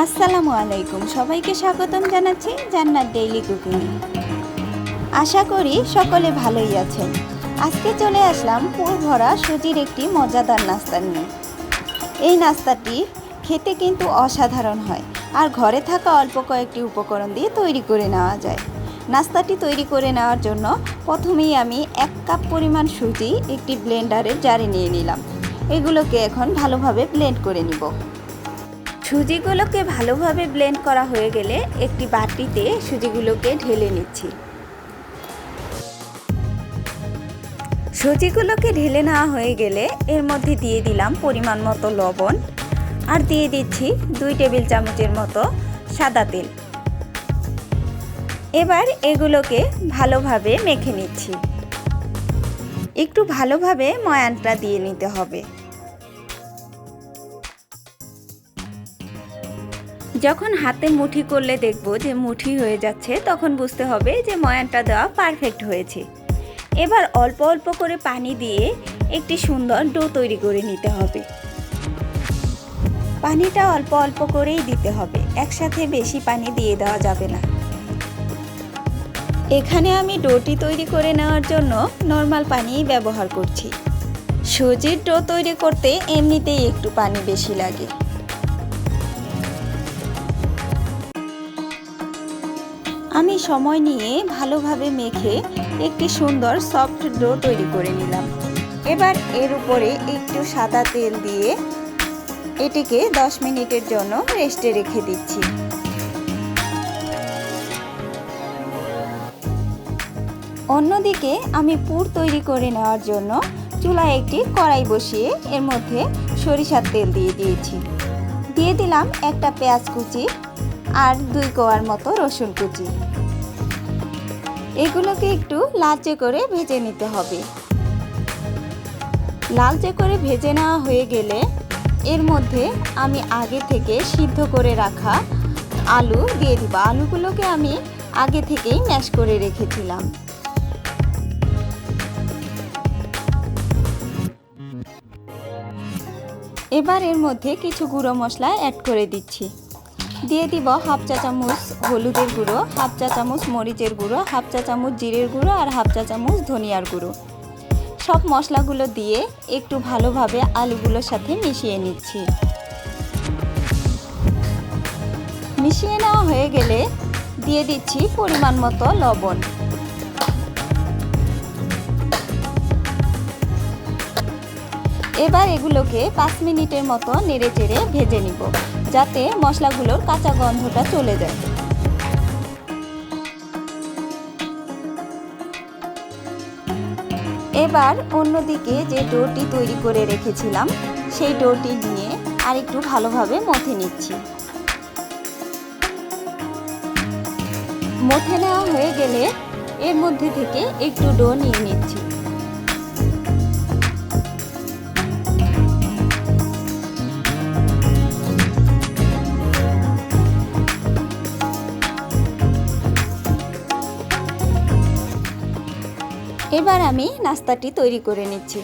আসসালামু আলাইকুম, সবাইকে স্বাগতম জানাচ্ছি জান্নাত ডেইলি কুকিং। আশা করি সকলে ভালোই আছেন। আজকে চলে আসলাম পুর ভরা সুজির একটি মজাদার নাস্তা নিয়ে। এই নাস্তাটি খেতে কিন্তু অসাধারণ হয়, আর ঘরে থাকা অল্প কয়েকটি উপকরণ দিয়ে তৈরি করে নেওয়া যায়। নাস্তাটি তৈরি করে নেওয়ার জন্য প্রথমেই আমি 1 কাপ পরিমাণ সুজি একটি ব্লেন্ডারের জারে নিয়ে নিলাম। এগুলোকে এখন ভালোভাবে ব্লেন্ড করে নিব। সুজিগুলোকে ভালোভাবে ব্লেন্ড করা হয়ে গেলে একটি বাটিতে সুজিগুলোকে ঢেলে নিচ্ছি। সুজিগুলোকে ঢেলে নেওয়া হয়ে গেলে এর মধ্যে দিয়ে দিলাম পরিমাণ মতো লবণ, আর দিয়ে দিচ্ছি 2 টেবিল চামচের মতো সাদা তেল। এবার এগুলোকে ভালোভাবে মেখে নিচ্ছি। একটু ভালোভাবে ময়ানটা দিয়ে নিতে হবে। যখন হাতে মুঠি করলে দেখব যে মুঠি হয়ে যাচ্ছে, তখন বুঝতে হবে যে ময়ানটা দেওয়া পারফেক্ট হয়েছে। এবার অল্প অল্প করে পানি দিয়ে একটি সুন্দর ডো তৈরি করে নিতে হবে। পানিটা অল্প অল্প করেই দিতে হবে, একসাথে বেশি পানি দিয়ে দেওয়া যাবে না। এখানে আমি ডোটি তৈরি করে নেওয়ার জন্য নর্মাল পানিই ব্যবহার করছি। সুজির ডো তৈরি করতে এমনিতেই একটু পানি বেশি লাগে। আমি সময় নিয়ে ভালোভাবে মেখে একটি সুন্দর সফট ডো তৈরি করে নিলাম। এবার এর উপরে একটু সাদা তেল দিয়ে এটিকে 10 মিনিটের জন্য রেস্টে রেখে দিচ্ছি। অন্যদিকে আমি পুর তৈরি করে নেওয়ার জন্য চুলায় একটি কড়াই বসিয়ে এর মধ্যে সরিষার তেল দিয়ে দিয়েছি। দিয়ে দিলাম একটা পেঁয়াজ কুচি আর 2 কোয়ার মতো রসুন কুচি। এগুলোকে একটু লালচে করে ভেজে নিতে হবে। লালচে করে ভেজে নেওয়া হয়ে গেলে এর মধ্যে আমি আগে থেকে সিদ্ধ করে রাখা আলু দিয়ে দিব। আলুগুলোকে আমি আগে থেকেই ম্যাশ করে রেখেছিলাম। এবার এর মধ্যে কিছু গুঁড়ো মশলা অ্যাড করে দিচ্ছি। দিয়ে দিব 1/2 চা চামচ হলুদের গুঁড়ো, 1/2 চা চামচ মরিচের গুঁড়ো, 1/2 চা চামচ জিরের গুঁড়ো আর 1/2 চা চামচ ধনিয়ার গুঁড়ো। সব মশলাগুলো দিয়ে একটু ভালোভাবে আলুগুলোর সাথে মিশিয়ে নিচ্ছি। মিশিয়ে নেওয়া হয়ে গেলে দিয়ে দিচ্ছি পরিমাণ মতো লবণ। এবার এগুলোকে 5 মিনিটের মতো নেড়েচেড়ে ভেজে নিব, যাতে মশলাগুলোর কাঁচা গন্ধটা চলে যায়। এবার অন্যদিকে যে ডোটি তৈরি করে রেখেছিলাম সেই ডোটি নিয়ে আরেকটু ভালোভাবে মথে নিচ্ছি। মথে নেওয়া হয়ে গেলে এর মধ্যে থেকে একটু ডো নিয়ে নিচ্ছি। এবার আমি নাস্তাটি তৈরি করে নিচ্ছি।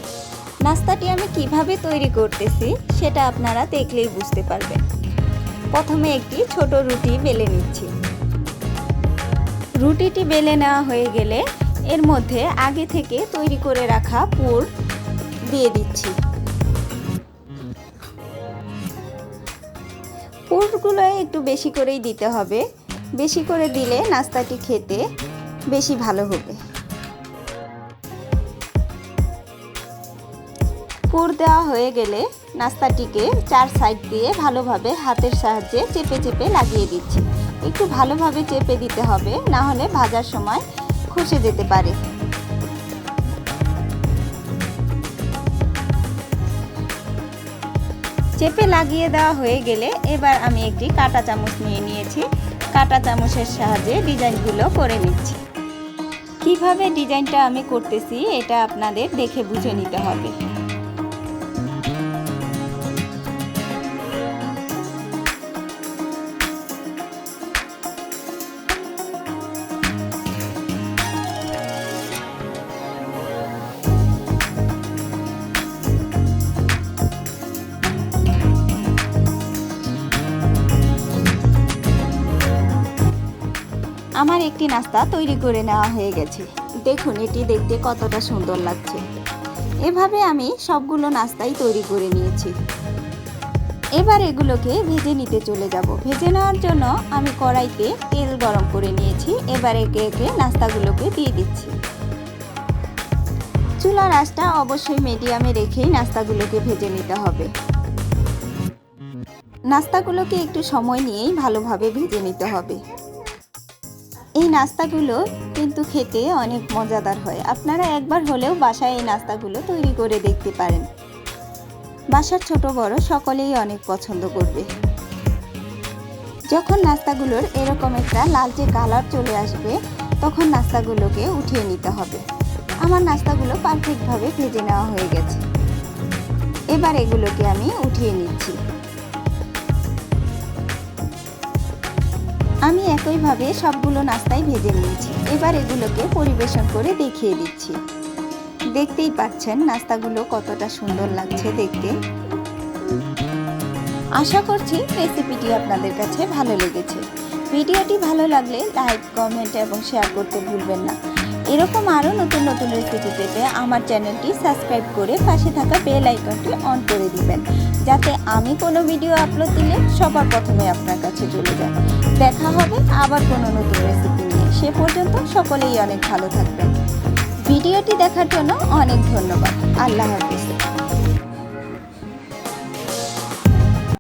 নাস্তাটি আমি কিভাবে তৈরি করতেছি সেটা আপনারা দেখলেই বুঝতে পারবেন। প্রথমে একটি ছোট রুটি বেলে নিচ্ছি। রুটিটি বেলে নেওয়া হয়ে গেলে এর মধ্যে আগে থেকে তৈরি করে রাখা পুর দিয়ে দিচ্ছি। পুরগুলো একটু বেশি করেই দিতে হবে, বেশি করে দিলে নাস্তাটি খেতে বেশি ভালো হবে। পুর দেওয়া হয়ে গেলে নাস্তাটিকে 4 সাইড দিয়ে ভালোভাবে হাতের সাহায্যে চেপে চেপে লাগিয়ে দিচ্ছি। একটু ভালোভাবে চেপে দিতে হবে, না হলে ভাজার সময় খসে যেতে পারে। চেপে লাগিয়ে দেওয়া হয়ে গেলে এবার আমি একটি কাঁটা চামচ নিয়ে নিয়েছি। কাঁটা চামচের সাহায্যে ডিজাইনগুলো করে নিচ্ছি। কিভাবে ডিজাইনটা আমি করতেছি এটা আপনাদের দেখে বুঝে নিতে হবে। আমার একটি নাস্তা তৈরি করে নেওয়া হয়ে গেছে। দেখুন এটি দেখতে কতটা সুন্দর লাগছে। এভাবে আমি সবগুলো নাস্তাই তৈরি করে নিয়েছি। এবার এগুলোকে ভেজে নিতে চলে যাব। ভেজে নেওয়ার জন্য আমি কড়াইতে তেল গরম করে নিয়েছি। এবার একে একে নাস্তাগুলোকে দিয়ে দিচ্ছি। চুলার আঁচটা অবশ্যই মিডিয়ামে রেখেই নাস্তাগুলোকে ভেজে নিতে হবে। নাস্তাগুলোকে একটু সময় নিয়েই ভালোভাবে ভেজে নিতে হবে। এই নাস্তাগুলো কিন্তু খেতে অনেক মজাদার হয়। আপনারা একবার হলেও বাসায় এই নাস্তাগুলো তৈরি করে দেখতে পারেন। বাসার ছোট বড় সকলেই অনেক পছন্দ করবে। যখন নাস্তাগুলোর এরকম একটা লালচে কালার চলে আসবে তখন নাস্তাগুলোকে উঠিয়ে নিতে হবে। আমার নাস্তাগুলো পারফেক্টভাবে ভেজে নেওয়া হয়ে গেছে। এবার এগুলোকে আমি উঠিয়ে নিচ্ছি। আমি একইভাবে সবগুলো নাস্তাই ভেজে নিয়েছি। এবার এগুলোকে পরিবেশন করে দেখিয়ে দিচ্ছি। দেখতেই পাচ্ছেন নাস্তাগুলো কতটা সুন্দর লাগছে দেখতে। আশা করছি রেসিপিটি আপনাদের কাছে ভালো লেগেছে। ভিডিওটি ভালো লাগলে লাইক, কমেন্ট এবং শেয়ার করতে ভুলবেন না। এরকম আরও নতুন নতুন রেসিপি পেতে আমার চ্যানেলটি সাবস্ক্রাইব করে পাশে থাকা বেল আইকনটি অন করে দিবেন, যাতে আমি কোনো ভিডিও আপলোড দিলে সবার প্রথমে আপনার কাছে চলে যায়। দেখা হবে আবার কোনো নতুন রেসিপি নিয়ে। সে পর্যন্ত সকলেই অনেক ভালো থাকবেন। ভিডিওটি দেখার জন্য অনেক ধন্যবাদ। আল্লাহ হাফেজ।